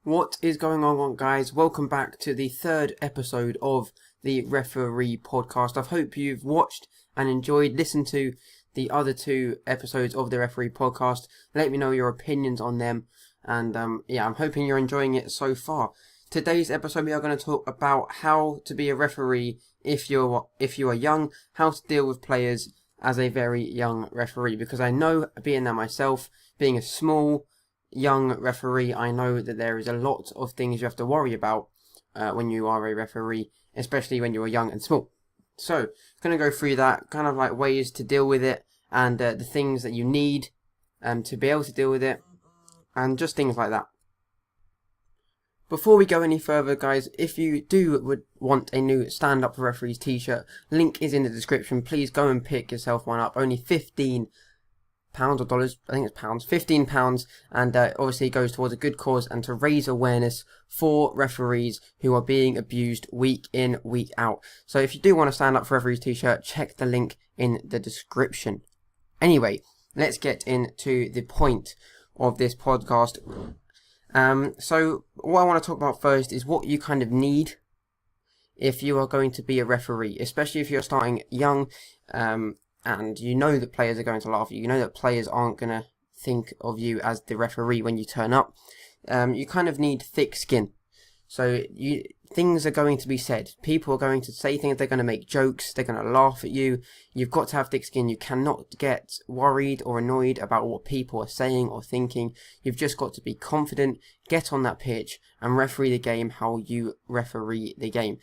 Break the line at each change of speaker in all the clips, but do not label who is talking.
What is going on, guys? Welcome back to the third episode of the Referee podcast. I hope you've watched and listened to the other two episodes of the Referee podcast. Let me know your opinions on them, and I'm hoping you're enjoying it so far. Today's episode, we are going to talk about how to be a referee if you are young, how to deal with players as a very young referee. Because I know, being there myself, being a small young referee, I know that there is a lot of things you have to worry about when you are a referee, especially when you are young and small. So, going to go through that, kind of like ways to deal with it, and the things that you need to be able to deal with it, and just things like that. Before we go any further, guys, if you would want a new Stand Up for Referees t-shirt, link is in the description. Please go and pick yourself one up. Only £15 or dollars, I think it's pounds, £15, and obviously it goes towards a good cause and to raise awareness for referees who are being abused week in, week out. So if you do want to Stand Up for Referees t-shirt, check the link in the description. Anyway, let's get into the point of this podcast. So what I want to talk about first is what you kind of need if you are going to be a referee, especially if you're starting young, and you know that players are going to laugh at you. You know that players aren't going to think of you as the referee when you turn up. You kind of need thick skin. So things are going to be said. People are going to say things. They're going to make jokes. They're going to laugh at you. You've got to have thick skin. You cannot get worried or annoyed about what people are saying or thinking. You've just got to be confident, get on that pitch, and referee the game how you referee the game.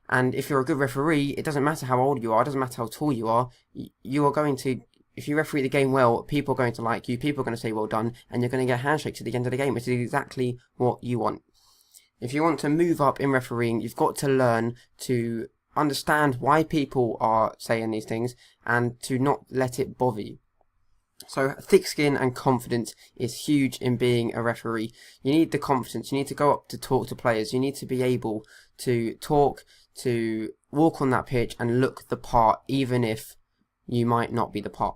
And if you're a good referee, it doesn't matter how old you are, it doesn't matter how tall you are, you are going to, if you referee the game well, people are going to like you, people are going to say well done, and you're going to get handshakes at the end of the game, which is exactly what you want. If you want to move up in refereeing, you've got to learn to understand why people are saying these things, and to not let it bother you. So thick skin and confidence is huge in being a referee. You need the confidence, you need to go up to talk to players, you need to be able to talk, to walk on that pitch and look the part, even if you might not be the part.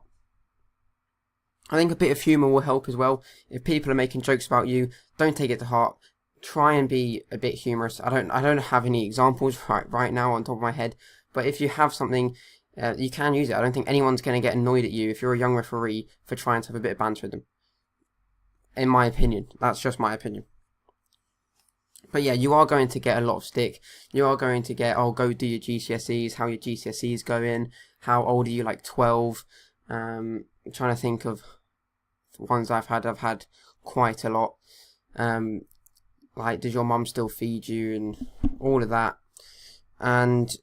I think a bit of humour will help as well. If people are making jokes about you, don't take it to heart. Try and be a bit humorous. I don't have any examples right now on top of my head, but if you have something, you can use it. I don't think anyone's going to get annoyed at you if you're a young referee for trying to have a bit of banter with them. In my opinion, that's just my opinion. But yeah, you are going to get a lot of stick. You are going to get, oh, go do your GCSEs, how your GCSEs going, how old are you, like 12? I'm trying to think of ones I've had quite a lot. Like, does your mum still feed you, and all of that. And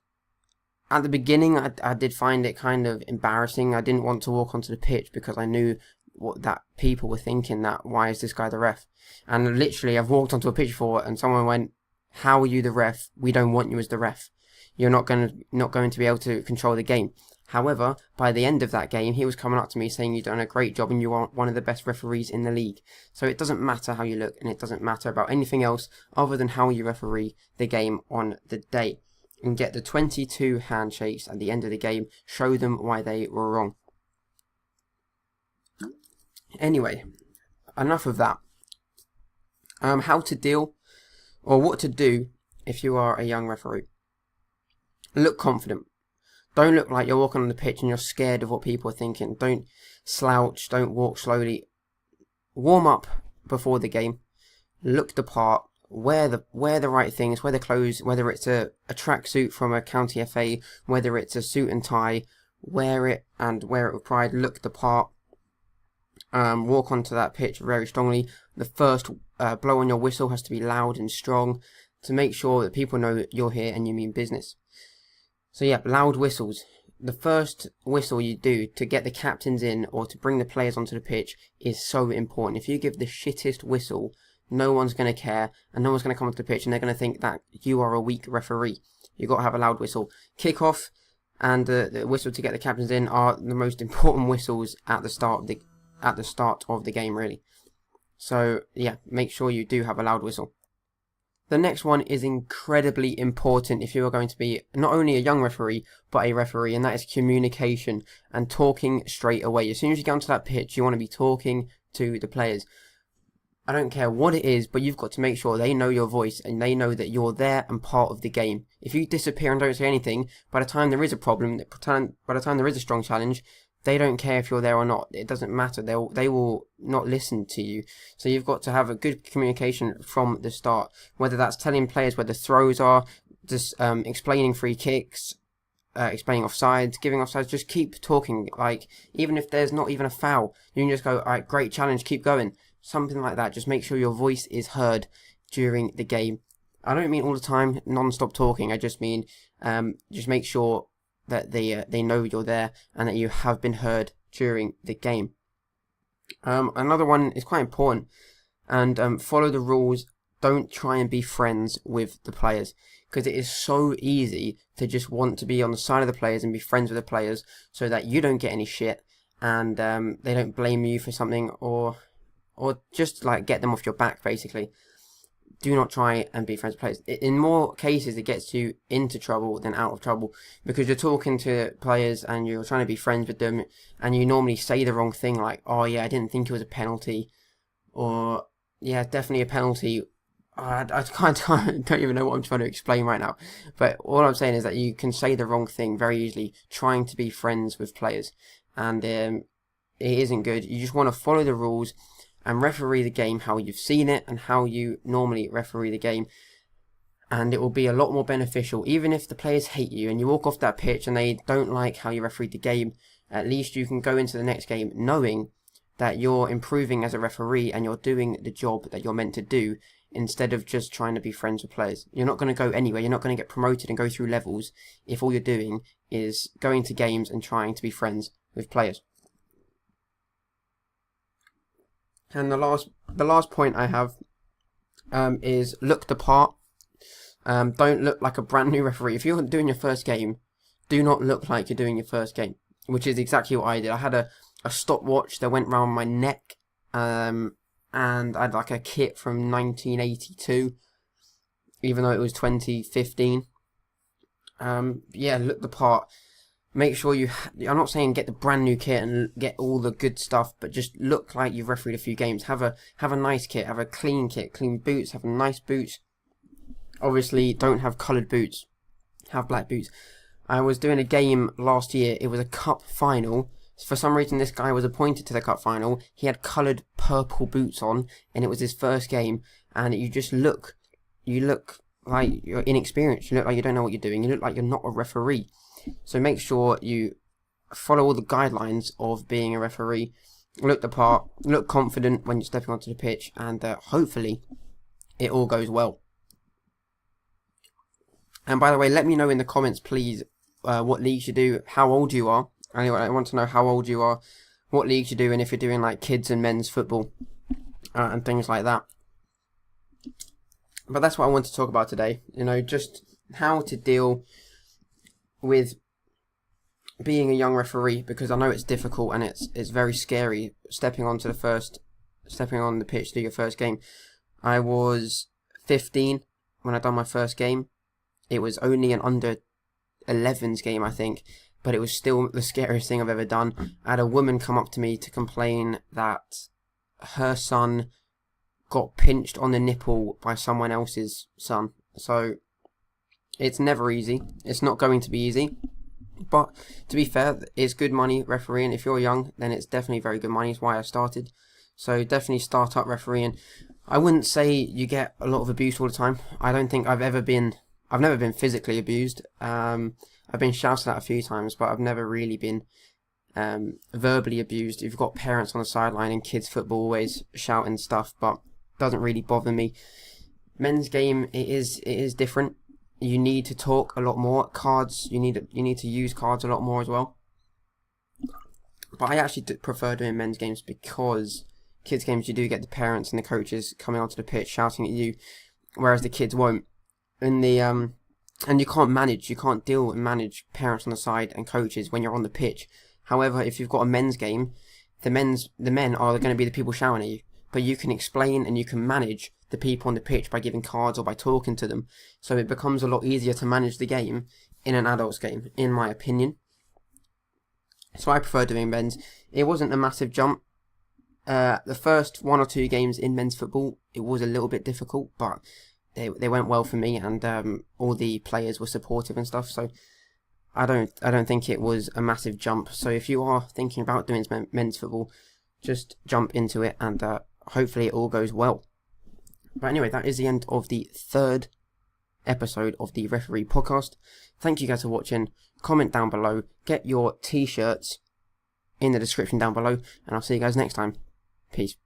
at the beginning, I did find it kind of embarrassing. I didn't want to walk onto the pitch because I knew what that people were thinking, that why is this guy the ref? And literally, I've walked onto a pitch before and someone went, how are you the ref? We don't want you as the ref. You're not going to be able to control the game. However, by the end of that game, he was coming up to me saying you've done a great job and you are one of the best referees in the league. So it doesn't matter how you look, and it doesn't matter about anything else other than how you referee the game on the day. And get the 22 handshakes at the end of the game, show them why they were wrong. Anyway, enough of that. How to deal, or what to do if you are a young referee. Look confident. Don't look like you're walking on the pitch and you're scared of what people are thinking. Don't slouch, don't walk slowly. Warm up before the game. Look the part. Wear the right things, wear the clothes, whether it's a tracksuit from a county FA, whether it's a suit and tie, wear it and wear it with pride, look the part. Walk onto that pitch very strongly. The first blow on your whistle has to be loud and strong to make sure that people know that you're here and you mean business. So yeah, loud whistles. The first whistle you do to get the captains in or to bring the players onto the pitch is so important. If you give the shittest whistle, no one's going to care and no one's going to come onto the pitch and they're going to think that you are a weak referee. You've got to have a loud whistle. Kick-off and the whistle to get the captains in are the most important whistles at the start of the game, really. So yeah, make sure you do have a loud whistle. The next one is incredibly important if you are going to be not only a young referee, but a referee, and that is communication and talking straight away. As soon as you get onto that pitch, you want to be talking to the players. I don't care what it is, but you've got to make sure they know your voice and they know that you're there and part of the game. If you disappear and don't say anything, by the time there is a problem, by the time there is a strong challenge, they don't care if you're there or not. It doesn't matter. They will not listen to you. So you've got to have a good communication from the start. Whether that's telling players where the throws are, just explaining free kicks, explaining offsides, giving offsides. Just keep talking. Like, even if there's not even a foul, you can just go, all right, great challenge, keep going. Something like that. Just make sure your voice is heard during the game. I don't mean all the time, non-stop talking. I just mean just make sure that they know you're there and that you have been heard during the game. Another one is quite important, and follow the rules. Don't try and be friends with the players, because it is so easy to just want to be on the side of the players and be friends with the players so that you don't get any shit and they don't blame you for something, or just like get them off your back, basically. Do not try and be friends with players. In more cases, it gets you into trouble than out of trouble, because you're talking to players and you're trying to be friends with them, and you normally say the wrong thing, like, oh yeah, I didn't think it was a penalty, or yeah, definitely a penalty. I don't even know what I'm trying to explain right now, but all I'm saying is that you can say the wrong thing very easily trying to be friends with players, and it isn't good. You just want to follow the rules and referee the game how you've seen it and how you normally referee the game, and it will be a lot more beneficial. Even if the players hate you and you walk off that pitch and they don't like how you referee the game, at least you can go into the next game knowing that you're improving as a referee and you're doing the job that you're meant to do, instead of just trying to be friends with players. You're not going to go anywhere. You're not going to get promoted and go through levels if all you're doing is going to games and trying to be friends with players. And the last point I have is look the part. Don't look like a brand new referee. If you're doing your first game, do not look like you're doing your first game, which is exactly what I did. I had a stopwatch that went round my neck, and I had like a kit from 1982, even though it was 2015. Yeah, look the part. Make sure I'm not saying get the brand new kit and get all the good stuff, but just look like you've refereed a few games. Have a nice kit, have a clean kit, clean boots, have nice boots. Obviously, don't have coloured boots. Have black boots. I was doing a game last year. It was a cup final. For some reason, this guy was appointed to the cup final. He had coloured purple boots on, and it was his first game. And you look like you're inexperienced. You look like you don't know what you're doing. You look like you're not a referee. So make sure you follow all the guidelines of being a referee. Look the part. Look confident when you're stepping onto the pitch, and hopefully it all goes well. And by the way, let me know in the comments, please, what leagues you do, how old you are. Anyway, I want to know how old you are, what leagues you do, and if you're doing like kids and men's football and things like that. But that's what I want to talk about today. Just how to deal with being a young referee, because I know it's difficult and it's very scary stepping on the pitch to do your first game. I was 15 when I done my first game. It was only an under 11s game, I think, but it was still the scariest thing I've ever done. I had a woman come up to me to complain that her son got pinched on the nipple by someone else's son. So it's never easy. It's not going to be easy. But to be fair, it's good money refereeing. If you're young, then it's definitely very good money. It's why I started. So definitely start up refereeing. I wouldn't say you get a lot of abuse all the time. I don't think I've never been physically abused. I've been shouted at a few times, but I've never really been verbally abused. You've got parents on the sideline in kids football always shouting stuff, but it doesn't really bother me. Men's game, it is different. You need to talk a lot more. Cards, you need to use cards a lot more as well. But I actually prefer doing men's games, because kids games you do get the parents and the coaches coming onto the pitch shouting at you, whereas the kids won't. And you can't deal and manage parents on the side and coaches when you're on the pitch. However, if you've got a men's game, the men are going to be the people shouting at you, but you can explain and you can manage the people on the pitch by giving cards or by talking to them. So it becomes a lot easier to manage the game in an adult's game, in my opinion. So I prefer doing men's. It wasn't a massive jump. The first 1 or 2 games in men's football, it was a little bit difficult, but they went well for me, and all the players were supportive and stuff. So I don't think it was a massive jump. So if you are thinking about doing men's football, just jump into it, and hopefully it all goes well. But anyway, that is the end of the 3rd episode of the Referee Podcast. Thank you guys for watching. Comment down below. Get your t-shirts in the description down below, and I'll see you guys next time. Peace.